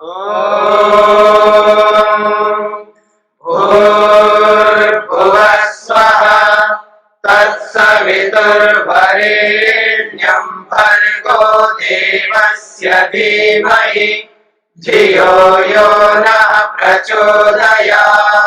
भूर्भुवः स्वः तत्सवितुर्वरेण्यं भर्गो देवस्य धीमहि धियो यो नः प्रचोदयात्।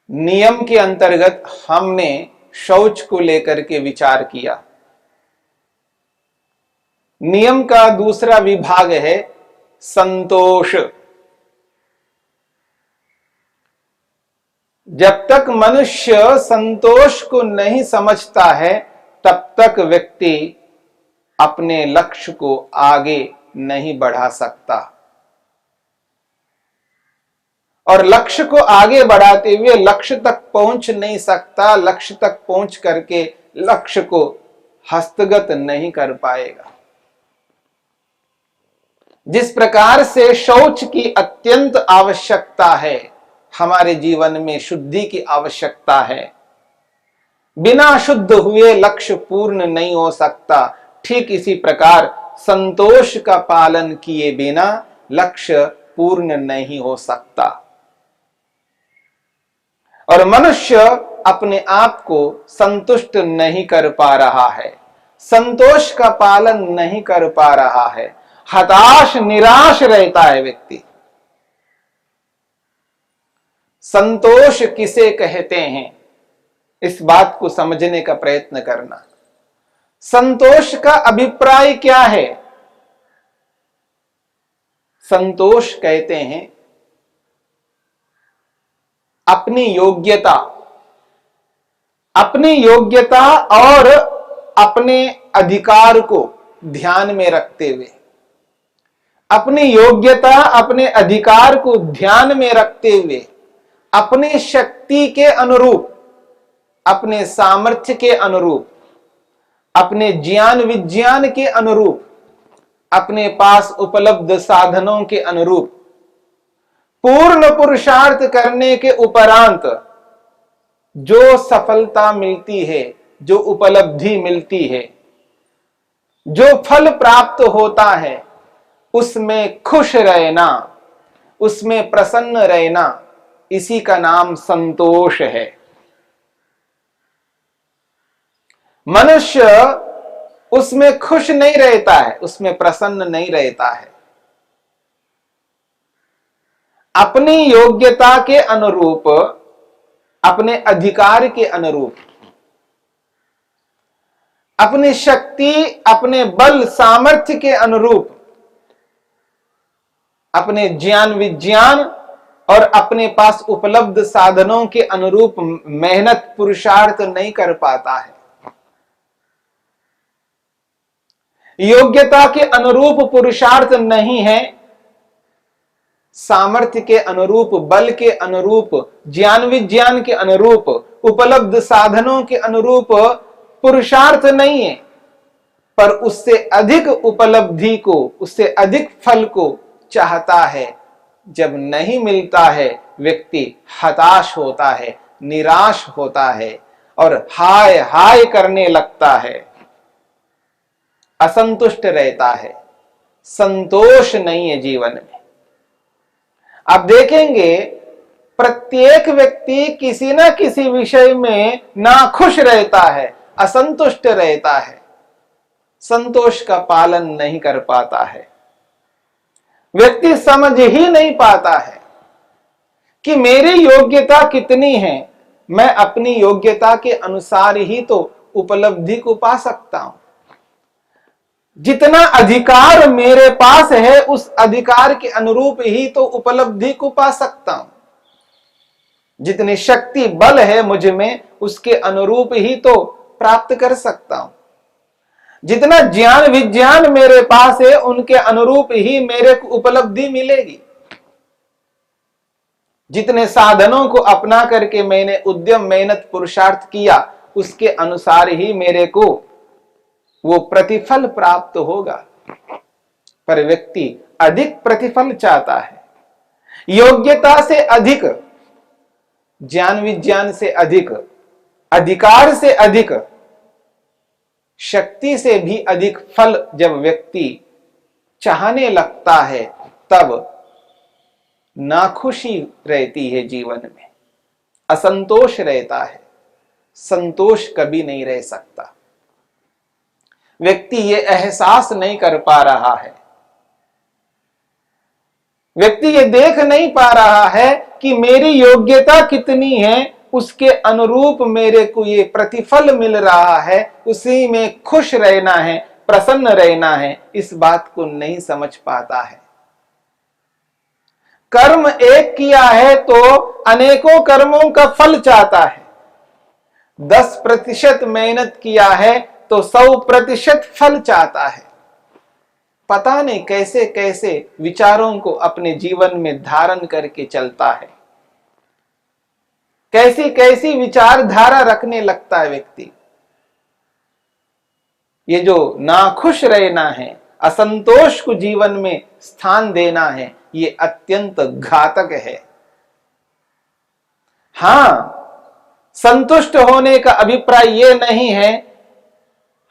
नियम के अंतर्गत हमने शौच को लेकर के विचार किया। नियम का दूसरा विभाग है संतोष। जब तक मनुष्य संतोष को नहीं समझता है तब तक व्यक्ति अपने लक्ष्य को आगे नहीं बढ़ा सकता, और लक्ष्य को आगे बढ़ाते हुए लक्ष्य तक पहुंच नहीं सकता। लक्ष्य तक पहुंच करके लक्ष्य को हस्तगत नहीं कर पाएगा। जिस प्रकार से शौच की अत्यंत आवश्यकता है, हमारे जीवन में शुद्धि की आवश्यकता है। बिना शुद्ध हुए लक्ष्य पूर्ण नहीं हो सकता। ठीक इसी प्रकार संतोष का पालन किए बिना लक्ष्य पूर्ण नहीं हो सकता। और मनुष्य अपने आप को संतुष्ट नहीं कर पा रहा है, संतोष का पालन नहीं कर पा रहा है, हताश निराश रहता है व्यक्ति। संतोष किसे कहते हैं, इस बात को समझने का प्रयत्न करना। संतोष का अभिप्राय क्या है? संतोष कहते हैं अपनी योग्यता और अपने अधिकार को ध्यान में रखते हुए, अपनी योग्यता अपने अधिकार को ध्यान में रखते हुए, अपनी शक्ति के अनुरूप, अपने सामर्थ्य के अनुरूप, अपने ज्ञान विज्ञान के अनुरूप, अपने पास उपलब्ध साधनों के अनुरूप पूर्ण पुरुषार्थ करने के उपरांत जो सफलता मिलती है, जो उपलब्धि मिलती है, जो फल प्राप्त होता है, उसमें खुश रहना, उसमें प्रसन्न रहना, इसी का नाम संतोष है। मनुष्य उसमें खुश नहीं रहता है, उसमें प्रसन्न नहीं रहता है। अपनी योग्यता के अनुरूप, अपने अधिकार के अनुरूप, अपनी शक्ति, अपने बल सामर्थ्य के अनुरूप, अपने ज्ञान विज्ञान और अपने पास उपलब्ध साधनों के अनुरूप मेहनत पुरुषार्थ नहीं कर पाता है। योग्यता के अनुरूप पुरुषार्थ नहीं है, सामर्थ्य के अनुरूप, बल के अनुरूप, ज्ञान विज्ञान के अनुरूप, उपलब्ध साधनों के अनुरूप पुरुषार्थ नहीं है, पर उससे अधिक उपलब्धि को, उससे अधिक फल को चाहता है। जब नहीं मिलता है व्यक्ति हताश होता है, निराश होता है और हाय हाय करने लगता है, असंतुष्ट रहता है। संतोष नहीं है जीवन में। आप देखेंगे प्रत्येक व्यक्ति किसी न किसी विषय में नाखुश रहता है, असंतुष्ट रहता है, संतोष का पालन नहीं कर पाता है। व्यक्ति समझ ही नहीं पाता है कि मेरी योग्यता कितनी है, मैं अपनी योग्यता के अनुसार ही तो उपलब्धि को पा सकता हूं। जितना अधिकार मेरे पास है उस अधिकार के अनुरूप ही तो उपलब्धि को पा सकता हूं। जितनी शक्ति बल है मुझ में उसके अनुरूप ही तो प्राप्त कर सकता हूं। जितना ज्ञान विज्ञान मेरे पास है उनके अनुरूप ही मेरे को उपलब्धि मिलेगी। जितने साधनों को अपना करके मैंने उद्यम मेहनत पुरुषार्थ किया उसके अनुसार ही मेरे को वो प्रतिफल प्राप्त होगा। पर व्यक्ति अधिक प्रतिफल चाहता है, योग्यता से अधिक, ज्ञान विज्ञान से अधिक, अधिकार से अधिक, शक्ति से भी अधिक फल जब व्यक्ति चाहने लगता है, तब नाखुशी रहती है जीवन में, असंतोष रहता है, संतोष कभी नहीं रह सकता। व्यक्ति ये एहसास नहीं कर पा रहा है, व्यक्ति ये देख नहीं पा रहा है कि मेरी योग्यता कितनी है, उसके अनुरूप मेरे को ये प्रतिफल मिल रहा है, उसी में खुश रहना है, प्रसन्न रहना है, इस बात को नहीं समझ पाता है। कर्म एक किया है तो अनेकों कर्मों का फल चाहता है, 10% मेहनत किया है तो 100% फल चाहता है। पता नहीं कैसे कैसे विचारों को अपने जीवन में धारण करके चलता है, कैसी कैसी विचारधारा रखने लगता है व्यक्ति। ये जो नाखुश रहना है, असंतोष को जीवन में स्थान देना है, ये अत्यंत घातक है। हां, संतुष्ट होने का अभिप्राय ये नहीं है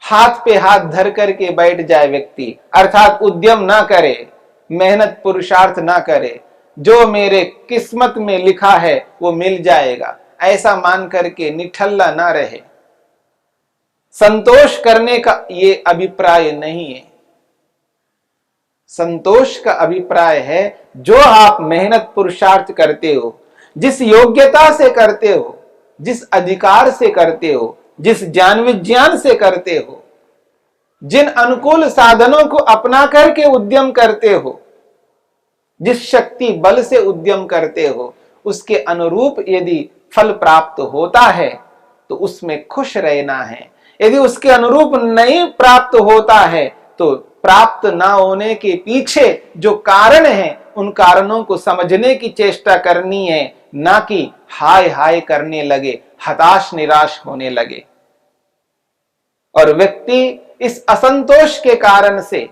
हाथ पे हाथ धर करके बैठ जाए व्यक्ति, अर्थात उद्यम ना करे, मेहनत पुरुषार्थ ना करे, जो मेरे किस्मत में लिखा है वो मिल जाएगा, ऐसा मान करके निठल्ला ना रहे। संतोष करने का ये अभिप्राय नहीं है। संतोष का अभिप्राय है जो आप मेहनत पुरुषार्थ करते हो, जिस योग्यता से करते हो, जिस अधिकार से करते हो, जिस ज्ञान विज्ञान से करते हो, जिन अनुकूल साधनों को अपना करके उद्यम करते हो, जिस शक्ति बल से उद्यम करते हो, उसके अनुरूप यदि फल प्राप्त होता है तो उसमें खुश रहना है। यदि उसके अनुरूप नहीं प्राप्त होता है तो प्राप्त ना होने के पीछे जो कारण है, उन कारणों को समझने की चेष्टा करनी है, ना कि हाय हाय करने लगे, हताश निराश होने लगे। और व्यक्ति इस असंतोष के कारण से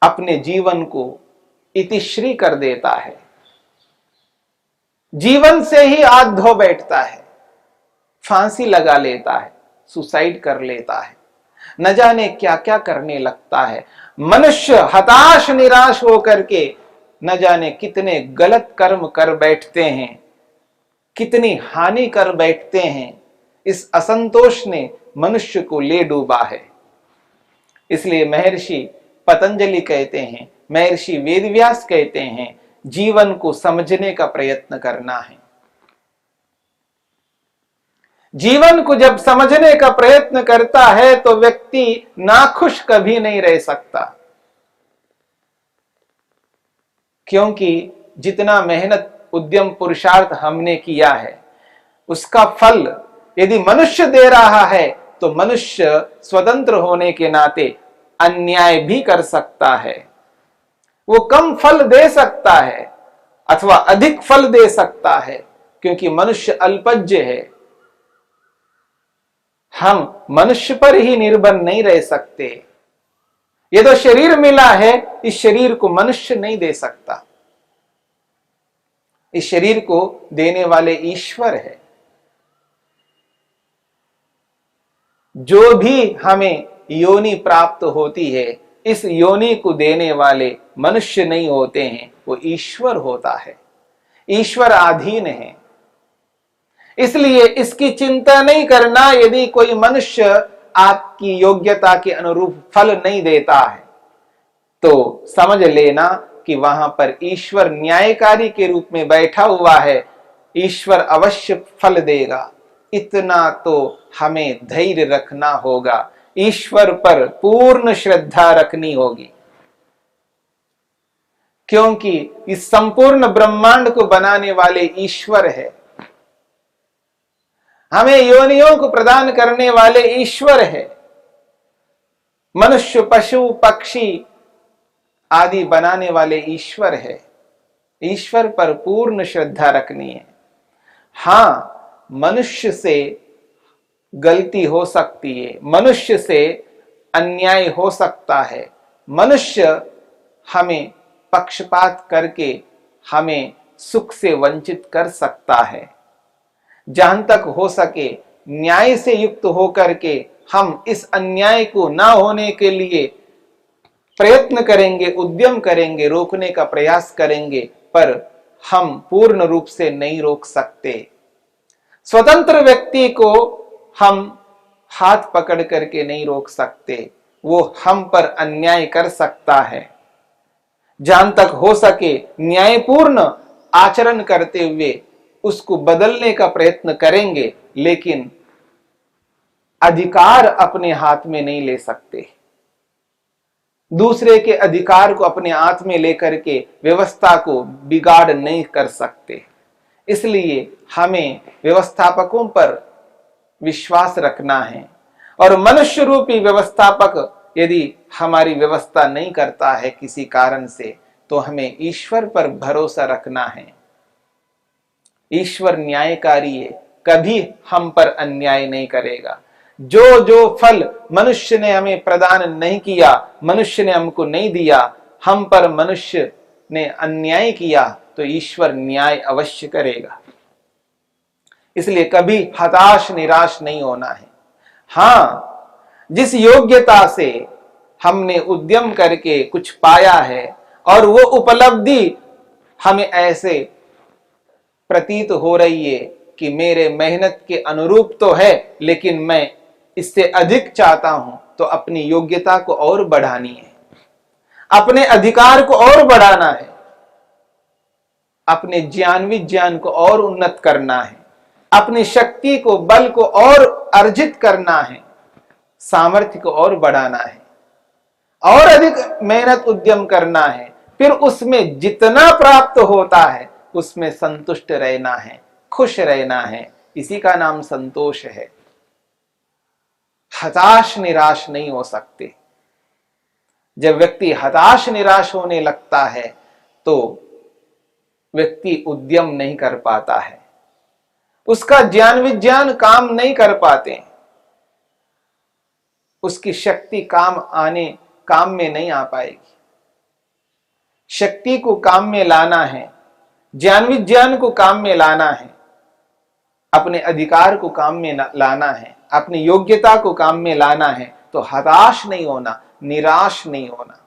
अपने जीवन को इतिश्री कर देता है, जीवन से ही हाथ धो बैठता है, फांसी लगा लेता है, सुसाइड कर लेता है, न जाने क्या क्या करने लगता है। मनुष्य हताश निराश होकर के न जाने कितने गलत कर्म कर बैठते हैं, कितनी हानि कर बैठते हैं। इस असंतोष ने मनुष्य को ले डूबा है। इसलिए महर्षि पतंजलि कहते हैं, महर्षि वेदव्यास कहते हैं, जीवन को समझने का प्रयत्न करना है। जीवन को जब समझने का प्रयत्न करता है तो व्यक्ति नाखुश कभी नहीं रह सकता, क्योंकि जितना मेहनत उद्यम पुरुषार्थ हमने किया है, उसका फल यदि मनुष्य दे रहा है तो मनुष्य स्वतंत्र होने के नाते अन्याय भी कर सकता है। वो कम फल दे सकता है अथवा अधिक फल दे सकता है, क्योंकि मनुष्य अल्पज्य है। हम मनुष्य पर ही निर्भर नहीं रह सकते। ये तो शरीर मिला है, इस शरीर को मनुष्य नहीं दे सकता। इस शरीर को देने वाले ईश्वर है। जो भी हमें योनि प्राप्त होती है, इस योनि को देने वाले मनुष्य नहीं होते हैं, वो ईश्वर होता है, ईश्वर अधीन है। इसलिए इसकी चिंता नहीं करना यदि कोई मनुष्य आपकी योग्यता के अनुरूप फल नहीं देता है तो समझ लेना कि वहां पर ईश्वर न्यायकारी के रूप में बैठा हुआ है, ईश्वर अवश्य फल देगा। इतना तो हमें धैर्य रखना होगा, ईश्वर पर पूर्ण श्रद्धा रखनी होगी, क्योंकि इस संपूर्ण ब्रह्मांड को बनाने वाले ईश्वर है, हमें योनियों को प्रदान करने वाले ईश्वर है। मनुष्य पशु पक्षी आदि बनाने वाले ईश्वर है। ईश्वर पर पूर्ण श्रद्धा रखनी है। हां, मनुष्य से गलती हो सकती है, मनुष्य से अन्याय हो सकता है, मनुष्य हमें पक्षपात करके हमें सुख से वंचित कर सकता है। जहां तक हो सके न्याय से युक्त होकर के हम इस अन्याय को ना होने के लिए प्रयत्न करेंगे, उद्यम करेंगे, रोकने का प्रयास करेंगे, पर हम पूर्ण रूप से नहीं रोक सकते। स्वतंत्र व्यक्ति को हम हाथ पकड़ करके नहीं रोक सकते, वो हम पर अन्याय कर सकता है। जहां तक हो सके न्यायपूर्ण आचरण करते हुए उसको बदलने का प्रयत्न करेंगे, लेकिन अधिकार अपने हाथ में नहीं ले सकते। दूसरे के अधिकार को अपने हाथ में लेकर के व्यवस्था को बिगाड़ नहीं कर सकते। इसलिए हमें व्यवस्थापकों पर विश्वास रखना है, और मनुष्य रूपी व्यवस्थापक यदि हमारी व्यवस्था नहीं करता है किसी कारण से, तो हमें ईश्वर पर भरोसा रखना है। ईश्वर न्यायकारी है, कभी हम पर अन्याय नहीं करेगा। जो जो फल मनुष्य ने हमें प्रदान नहीं किया, मनुष्य ने हमको नहीं दिया, हम पर मनुष्य ने अन्याय किया, तो ईश्वर न्याय अवश्य करेगा। इसलिए कभी हताश निराश नहीं होना है। हां, जिस योग्यता से हमने उद्यम करके कुछ पाया है और वो उपलब्धि हमें ऐसे प्रतीत हो रही है कि मेरे मेहनत के अनुरूप तो है, लेकिन मैं इससे अधिक चाहता हूं, तो अपनी योग्यता को और बढ़ानी है, अपने अधिकार को और बढ़ाना है, अपने ज्ञान विज्ञान को और उन्नत करना है, अपनी शक्ति को, बल को और अर्जित करना है, सामर्थ्य को और बढ़ाना है, और अधिक मेहनत उद्यम करना है। फिर उसमें जितना प्राप्त होता है उसमें संतुष्ट रहना है, खुश रहना है। इसी का नाम संतोष है। हताश निराश नहीं हो सकते। जब व्यक्ति हताश निराश होने लगता है तो व्यक्ति उद्यम नहीं कर पाता है, उसका ज्ञान विज्ञान काम नहीं कर पाते, उसकी शक्ति काम में नहीं आ पाएगी। शक्ति को काम में लाना है, ज्ञान विज्ञान को काम में लाना है, अपने अधिकार को काम में लाना है, अपनी योग्यता को काम में लाना है, तो हताश नहीं होना, निराश नहीं होना।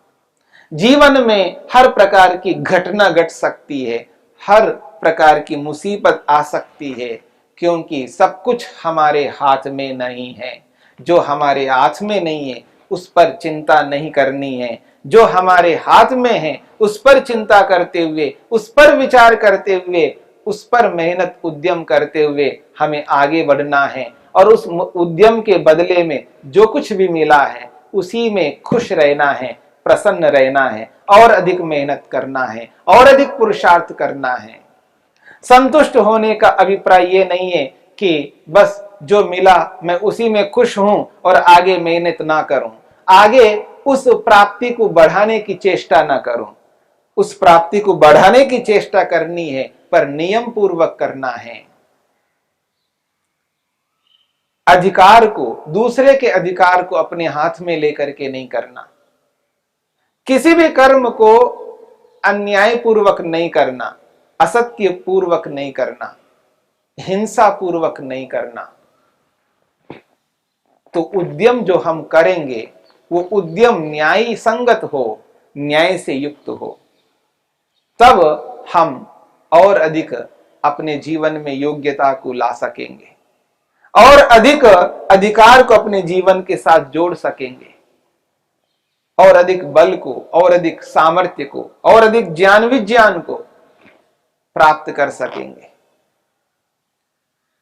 जीवन में हर प्रकार की घटना घट सकती है, हर प्रकार की मुसीबत आ सकती है, क्योंकि सब कुछ हमारे हाथ में नहीं है। जो हमारे हाथ में नहीं है उस पर चिंता नहीं करनी है, जो हमारे हाथ में है उस पर चिंता करते हुए, उस पर विचार करते हुए, उस पर मेहनत उद्यम करते हुए हमें आगे बढ़ना है। और उस उद्यम के बदले में जो कुछ भी मिला है उसी में खुश रहना है, प्रसन्न रहना है, और अधिक मेहनत करना है, और अधिक पुरुषार्थ करना है। संतुष्ट होने का अभिप्राय ये नहीं है कि बस जो मिला मैं उसी में खुश हूं और आगे मेहनत ना करूं, आगे उस प्राप्ति को बढ़ाने की चेष्टा ना करूं। उस प्राप्ति को बढ़ाने की चेष्टा करनी है, पर नियम पूर्वक करना है। अधिकार को, दूसरे के अधिकार को अपने हाथ में लेकर के नहीं करना। किसी भी कर्म को अन्याय पूर्वक नहीं करना, असत्य पूर्वक नहीं करना, हिंसा पूर्वक नहीं करना। तो उद्यम जो हम करेंगे वो उद्यम न्याय संगत हो, न्याय से युक्त हो, तब हम और अधिक अपने जीवन में योग्यता को ला सकेंगे, और अधिक अधिकार को अपने जीवन के साथ जोड़ सकेंगे, और अधिक बल को, और अधिक सामर्थ्य को, और अधिक ज्ञान विज्ञान को प्राप्त कर सकेंगे।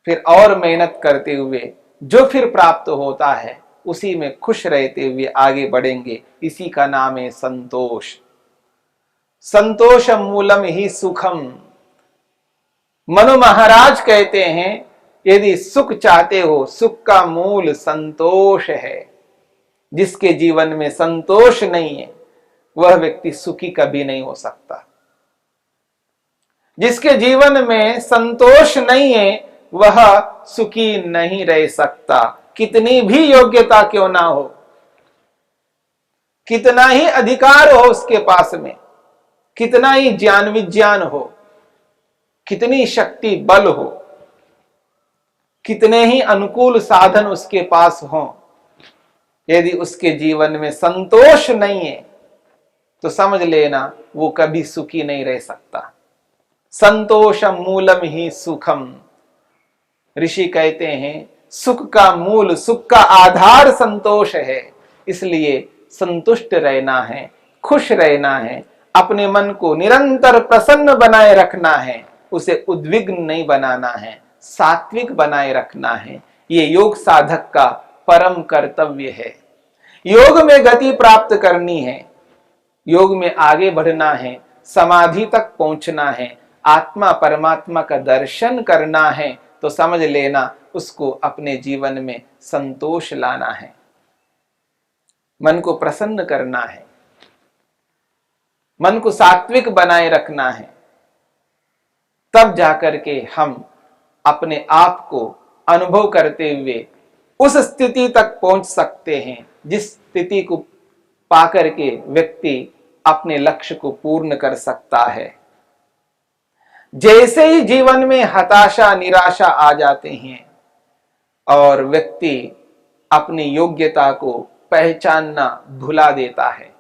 फिर और मेहनत करते हुए जो फिर प्राप्त होता है उसी में खुश रहते हुए आगे बढ़ेंगे। इसी का नाम है संतोष। संतोष मूलम ही सुखम। मनु महाराज कहते हैं, यदि सुख चाहते हो, सुख का मूल संतोष है। जिसके जीवन में संतोष नहीं है वह व्यक्ति सुखी कभी नहीं हो सकता। जिसके जीवन में संतोष नहीं है वह सुखी नहीं रह सकता, कितनी भी योग्यता क्यों ना हो। कितना ही अधिकार हो उसके पास में, कितना ही ज्ञान विज्ञान हो, कितनी शक्ति बल हो, कितने ही अनुकूल साधन उसके पास हो, यदि उसके जीवन में संतोष नहीं है तो समझ लेना वो कभी सुखी नहीं रह सकता। संतोषम मूलम ही सुखम, ऋषि कहते हैं सुख का मूल, सुख का आधार संतोष है। इसलिए संतुष्ट रहना है, खुश रहना है, अपने मन को निरंतर प्रसन्न बनाए रखना है, उसे उद्विग्न नहीं बनाना है, सात्विक बनाए रखना है। ये योग साधक का परम कर्तव्य है। योग में गति प्राप्त करनी है, योग में आगे बढ़ना है, समाधि तक पहुंचना है, आत्मा परमात्मा का दर्शन करना है, तो समझ लेना उसको अपने जीवन में संतोष लाना है, मन को प्रसन्न करना है, मन को सात्विक बनाए रखना है। तब जाकर के हम अपने आप को अनुभव करते हुए उस स्थिति तक पहुंच सकते हैं जिस स्थिति को पाकर के व्यक्ति अपने लक्ष्य को पूर्ण कर सकता है। जैसे ही जीवन में हताशा निराशा आ जाते हैं और व्यक्ति अपनी योग्यता को पहचानना भुला देता है,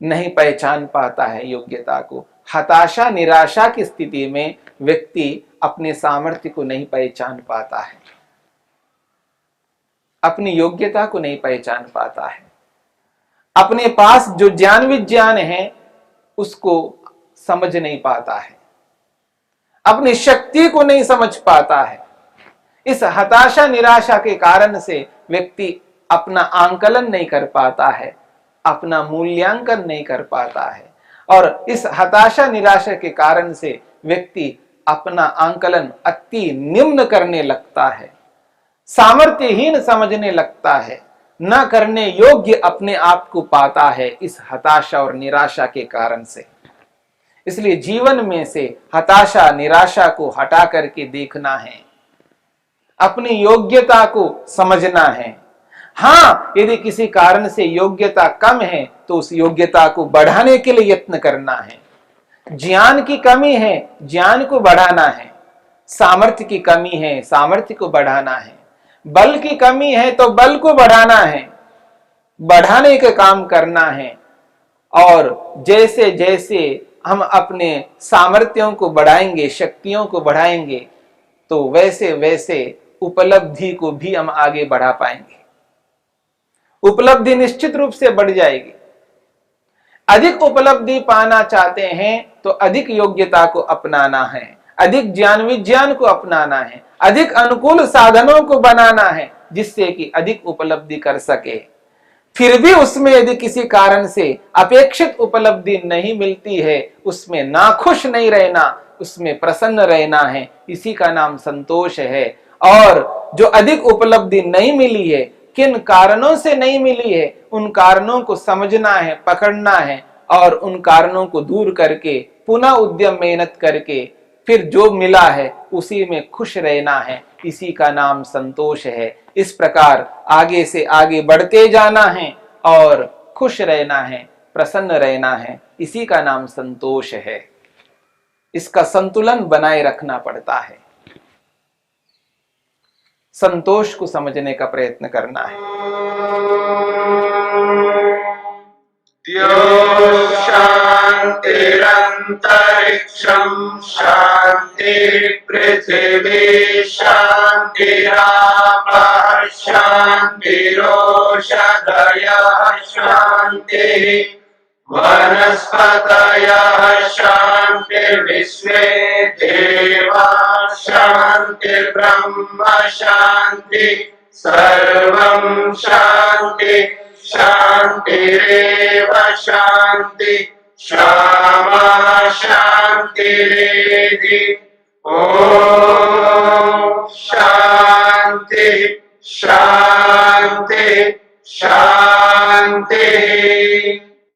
नहीं पहचान पाता है योग्यता को, हताशा निराशा की स्थिति में व्यक्ति अपने सामर्थ्य को नहीं पहचान पाता है, अपनी योग्यता को नहीं पहचान पाता है, अपने पास जो ज्ञान विज्ञान है उसको समझ नहीं पाता है, अपनी शक्ति को नहीं समझ पाता है। इस हताशा निराशा के कारण से व्यक्ति अपना आंकलन नहीं कर पाता है, अपना मूल्यांकन नहीं कर पाता है, और इस हताशा निराशा के कारण से व्यक्ति अपना आंकलन अति निम्न करने लगता है, सामर्थ्यहीन समझने लगता है, न करने योग्य अपने आप को पाता है इस हताशा और निराशा के कारण से। इसलिए जीवन में से हताशा निराशा को हटा करके देखना है, अपनी योग्यता को समझना है। हाँ, यदि किसी कारण से योग्यता कम है तो उस योग्यता को बढ़ाने के लिए यत्न करना है। ज्ञान की कमी है, ज्ञान को बढ़ाना है। सामर्थ्य की कमी है, सामर्थ्य को बढ़ाना है। बल की कमी है तो बल को बढ़ाना है, बढ़ाने का काम करना है। और जैसे जैसे हम अपने सामर्थ्यों को बढ़ाएंगे, शक्तियों को बढ़ाएंगे, तो वैसे वैसे उपलब्धि को भी हम आगे बढ़ा पाएंगे। उपलब्धि निश्चित रूप से बढ़ जाएगी। अधिक उपलब्धि पाना चाहते हैं तो अधिक योग्यता को अपनाना है, अधिक ज्ञान विज्ञान को अपनाना है, अधिक अनुकूल साधनों को बनाना है, जिससे कि अधिक उपलब्धि कर सके। फिर भी उसमें यदि किसी कारण से अपेक्षित उपलब्धि नहीं मिलती है, उसमें नाखुश नहीं रहना, उसमें प्रसन्न रहना है, इसी का नाम संतोष है। और जो अधिक उपलब्धि नहीं मिली है, किन कारणों से नहीं मिली है, उन कारणों को समझना है, पकड़ना है, और उन कारणों को दूर करके पुनः उद्यम मेहनत करके फिर जो मिला है उसी में खुश रहना है, इसी का नाम संतोष है। इस प्रकार आगे से आगे बढ़ते जाना है और खुश रहना है, प्रसन्न रहना है, इसी का नाम संतोष है। इसका संतुलन बनाए रखना पड़ता है। संतोष को समझने का प्रयत्न करना है। शांतिरंतरिक्षं शांति पृथिवी शांतिरापः शांतिरोषधयः शांतिः वनस्पतयः शांतिर्विश्वे देवाः शांतिर्ब्रह्म शांति सर्वं शांति शांतिरेव शांति क्षमा शांतिरेधि। ओम शांति शांति शांति।